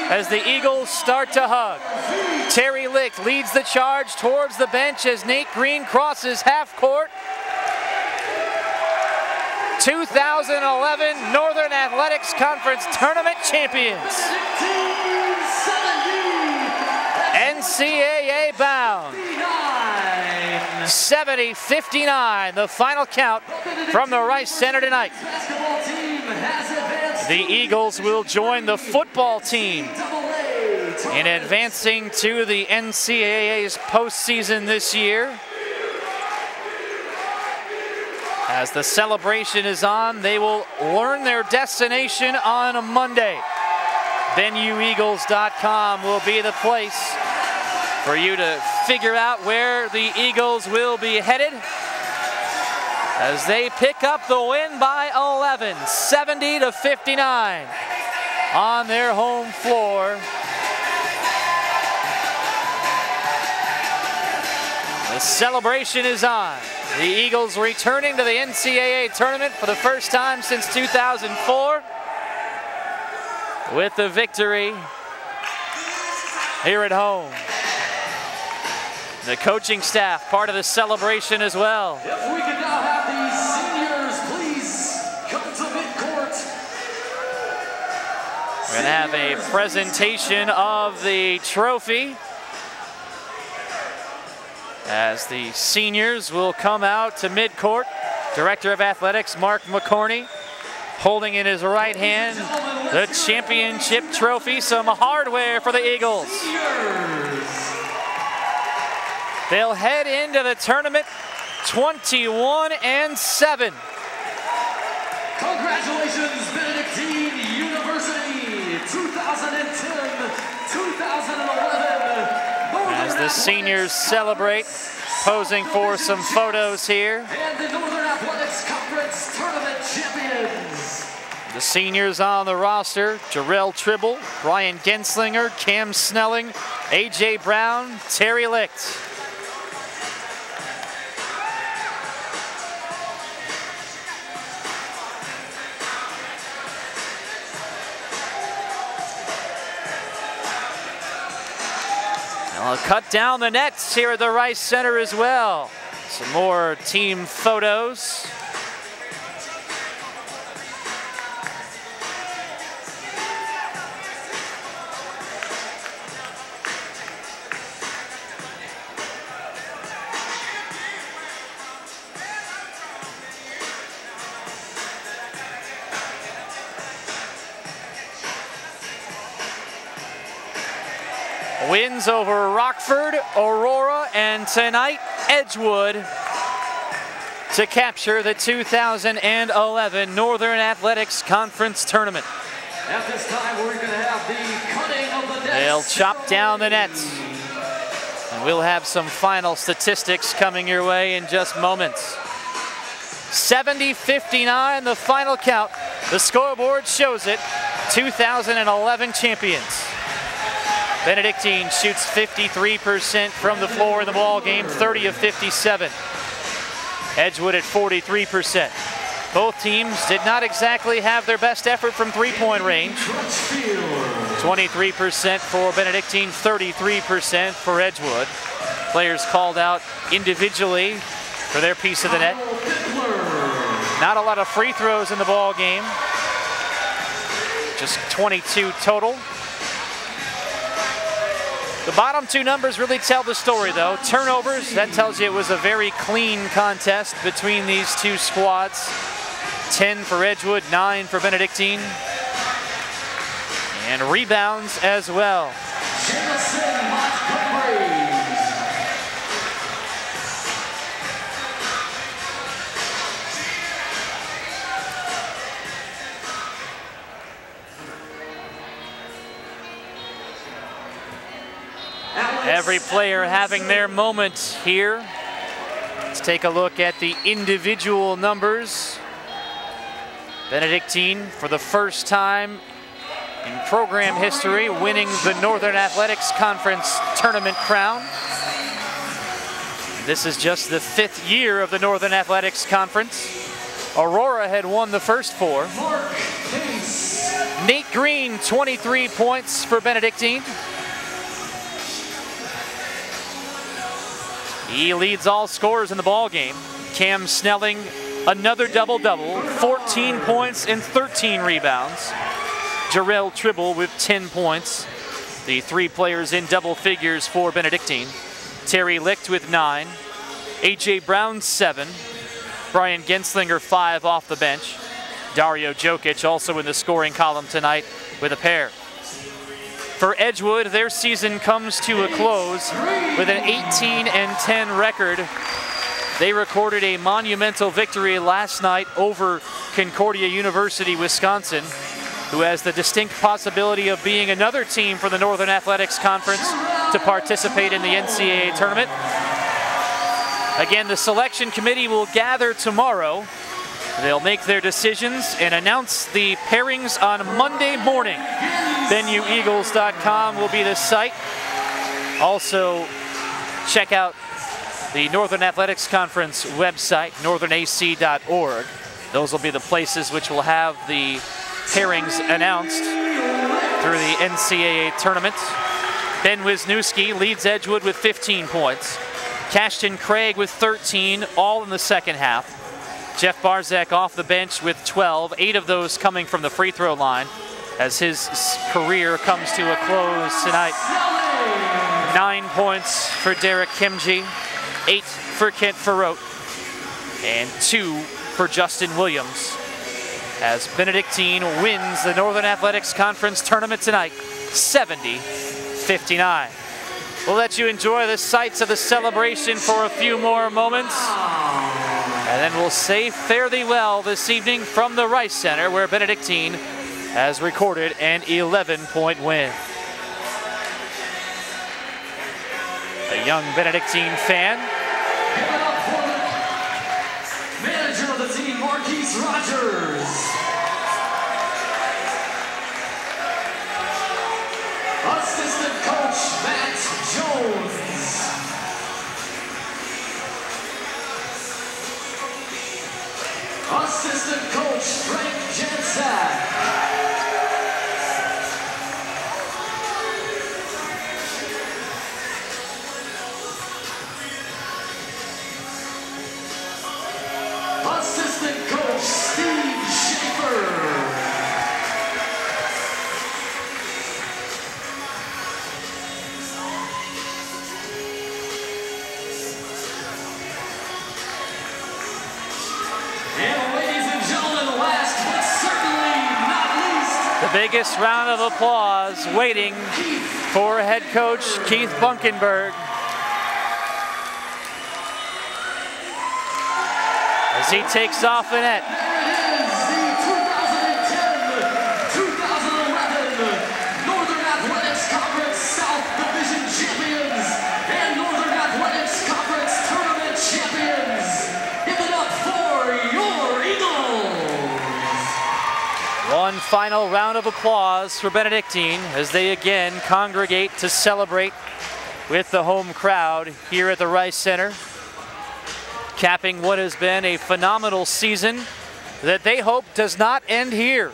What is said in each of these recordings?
as the Eagles start to hug. Terry Licht leads the charge towards the bench as Nate Green crosses half court. 2011 Northern Athletics Conference Tournament champions. NCAA bound. 70-59, the final count from the Rice Center tonight. The Eagles will join the football team in advancing to the NCAA's postseason this year. As the celebration is on, they will learn their destination on a Monday. BenuEagles.com will be the place for you to figure out where the Eagles will be headed as they pick up the win by 11, 70-59 on their home floor. The celebration is on. The Eagles returning to the NCAA tournament for the first time since 2004 with the victory here at home. The coaching staff part of the celebration as well. If we can now have the seniors please come to midcourt. We're going to have a presentation of the trophy as the seniors will come out to midcourt. Director of Athletics Mark McCorney holding in his right hand the championship trophy, some hardware for the Eagles. They'll head into the tournament 21-7. Congratulations, Benedictine University, 2010-2011. As the seniors celebrate, posing for some photos here. And the Northern Athletics Conference Tournament champions. The seniors on the roster: Jarrell Tribble, Brian Genslinger, Cam Snelling, A.J. Brown, Terry Licht. I'll cut down the nets here at the Rice Center as well. Some more team photos. Wins over Rockford, Aurora, and tonight Edgewood to capture the 2011 Northern Athletics Conference Tournament. At this time, we're going to have the cutting of the nets. They'll chop down the nets. And we'll have some final statistics coming your way in just moments. 70-59, the final count. The scoreboard shows it. 2011 champions. Benedictine shoots 53% from the floor in the ball game, 30 of 57. Edgewood at 43%. Both teams did not exactly have their best effort from three-point range. 23% for Benedictine, 33% for Edgewood. Players called out individually for their piece of the net. Not a lot of free throws in the ball game. Just 22 total. The bottom two numbers really tell the story, though. Turnovers, that tells you it was a very clean contest between these two squads. 10 for Edgewood, 9 for Benedictine. And rebounds as well. Every player having their moment here. Let's take a look at the individual numbers. Benedictine, for the first time in program history, winning the Northern Athletics Conference Tournament crown. This is just the 5th year of the Northern Athletics Conference. Aurora had won the first 4. Nate Green, 23 points for Benedictine. He leads all scorers in the ball game. Cam Snelling, another double-double, 14 points and 13 rebounds. Jarrell Tribble with 10 points. The three players in double figures for Benedictine. Terry Licht with 9. A.J. Brown, 7. Brian Genslinger, 5 off the bench. Dario Jokic also in the scoring column tonight with a pair. For Edgewood, their season comes to a close with an 18-10 record. They recorded a monumental victory last night over Concordia University, Wisconsin, who has the distinct possibility of being another team for the Northern Athletics Conference to participate in the NCAA tournament. Again, the selection committee will gather tomorrow. They'll make their decisions and announce the pairings on Monday morning. VenueEagles.com will be the site. Also, check out the Northern Athletics Conference website, northernac.org. Those will be the places which will have the pairings announced through the NCAA tournament. Ben Wisniewski leads Edgewood with 15 points. Cashton Craig with 13, all in the second half. Jeff Barzak off the bench with 12, 8 of those coming from the free throw line as his career comes to a close tonight. 9 points for Derek Kimji, 8 for Kent Farrote, and 2 for Justin Williams as Benedictine wins the Northern Athletics Conference tournament tonight, 70-59. We'll let you enjoy the sights of the celebration for a few more moments. And then we'll say fare thee well this evening from the Rice Center, where Benedictine has recorded an 11-point win. A young Benedictine fan. Manager of the team, Marquise Rogers. Assistant coach, Matt Jones. Assistant coach, Frank Jansak. Assistant coach, Steve Schaefer. The biggest round of applause waiting for head coach Keith Bunkenberg as he takes off the net. There it is, the 2010-2011 Northern Athletics Conference South Division champions and Northern Athletics Conference tournament champions. Give it up for your Eagles. One final round of applause for Benedictine as they again congregate to celebrate with the home crowd here at the Rice Center, capping what has been a phenomenal season that they hope does not end here.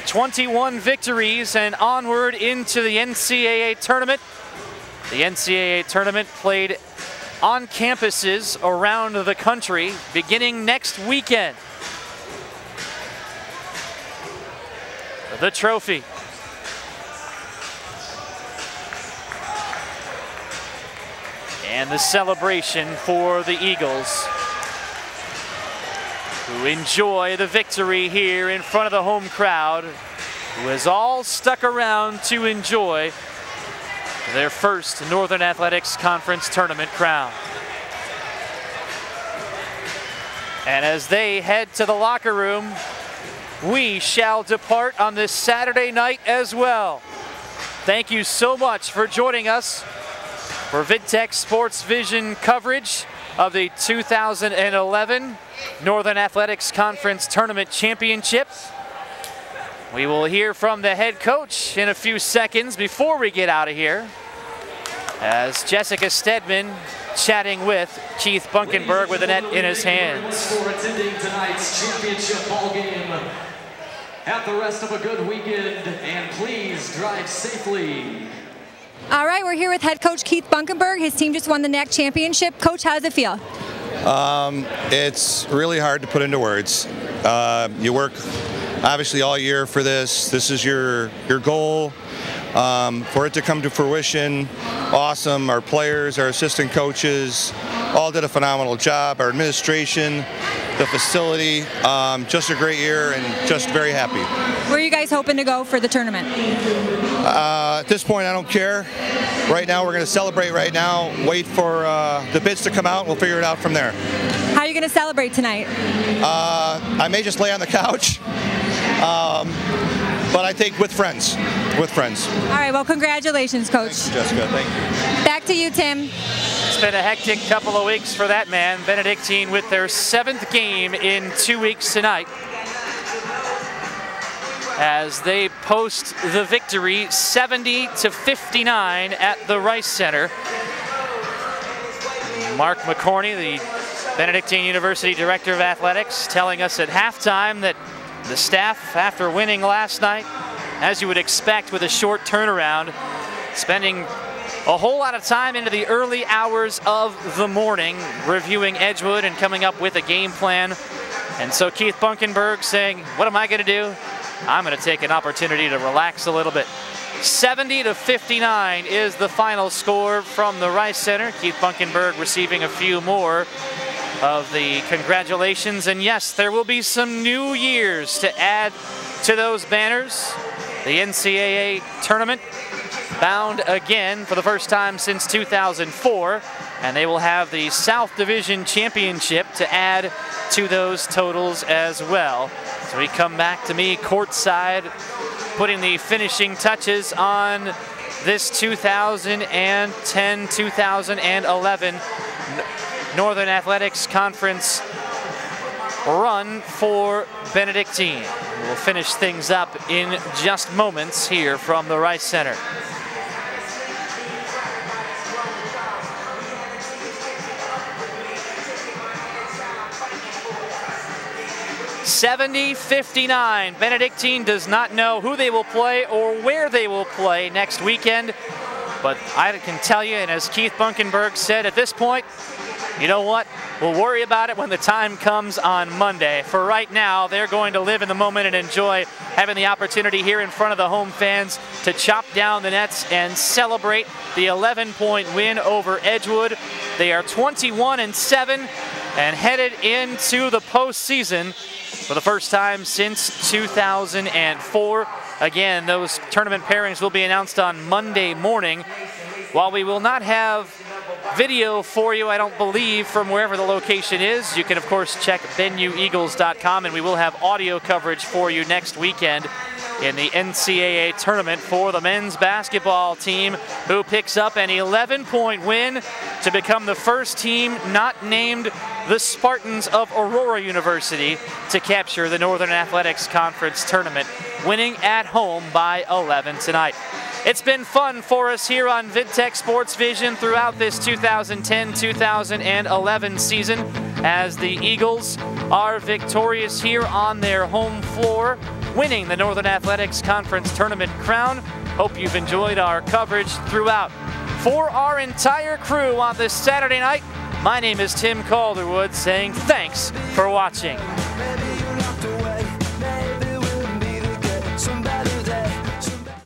21 victories and onward into the NCAA tournament. The NCAA tournament played on campuses around the country beginning next weekend. The trophy. And the celebration for the Eagles, who enjoy the victory here in front of the home crowd, who has all stuck around to enjoy their first Northern Athletics Conference tournament crown. And as they head to the locker room, we shall depart on this Saturday night as well. Thank you so much for joining us for VidTech Sports Vision coverage of the 2011 Northern Athletics Conference Tournament Championship. We will hear from the head coach in a few seconds before we get out of here, as Jessica Stedman chatting with Keith Bunkenberg with the net in his hands. For attending tonight's championship ball game. Have the rest of a good weekend, and please drive safely. All right, we're here with head coach Keith Bunkenberg. His team just won the NEC championship. Coach, how does it feel? It's really hard to put into words. You work obviously all year for this. This is your goal. For it to come to fruition, awesome. Our players, our assistant coaches, all did a phenomenal job. Our administration, the facility, just a great year and just very happy. Where are you guys hoping to go for the tournament? At this point, I don't care. Right now, we're going to celebrate right now, wait for the bids to come out, and we'll figure it out from there. How are you going to celebrate tonight? I may just lay on the couch, but I think with friends. All right, well, congratulations, Coach. Thanks, Jessica, thank you. Back to you, Tim. It's been a hectic couple of weeks for that man. Benedictine with their 7th game in 2 weeks tonight, as they post the victory 70-59 at the Rice Center. Mark McCorney, the Benedictine University Director of Athletics, telling us at halftime that the staff, after winning last night, as you would expect with a short turnaround, spending a whole lot of time into the early hours of the morning reviewing Edgewood and coming up with a game plan. And so Keith Bunkenberg saying, what am I going to do? I'm going to take an opportunity to relax a little bit. 70-59 is the final score from the Rice Center. Keith Bunkenberg receiving a few more of the congratulations. And yes, there will be some new years to add to those banners. The NCAA tournament bound again for the first time since 2004, and they will have the South Division Championship to add to those totals as well. So we come back to me courtside, putting the finishing touches on this 2010-2011 Northern Athletics Conference run for Benedictine. We'll finish things up in just moments here from the Rice Center. (70-59). Benedictine does not know who they will play or where they will play next weekend, but I can tell you, and as Keith Bunkenberg said, at this point, you know what? We'll worry about it when the time comes on Monday. For right now, they're going to live in the moment and enjoy having the opportunity here in front of the home fans to chop down the nets and celebrate the 11-point win over Edgewood. They are 21-7 and headed into the postseason for the first time since 2004. Again, those tournament pairings will be announced on Monday morning. While we will not have video for you, I don't believe, from wherever the location is, you can of course check venueeagles.com, and we will have audio coverage for you next weekend in the NCAA tournament for the men's basketball team, who picks up an 11-point win to become the first team not named the Spartans of Aurora University to capture the Northern Athletics Conference tournament, winning at home by 11 tonight. It's been fun for us here on VidTech Sports Vision throughout this 2010-2011 season, as the Eagles are victorious here on their home floor, winning the Northern Athletics Conference tournament crown. Hope you've enjoyed our coverage throughout. For our entire crew on this Saturday night, my name is Tim Calderwood, saying thanks for watching.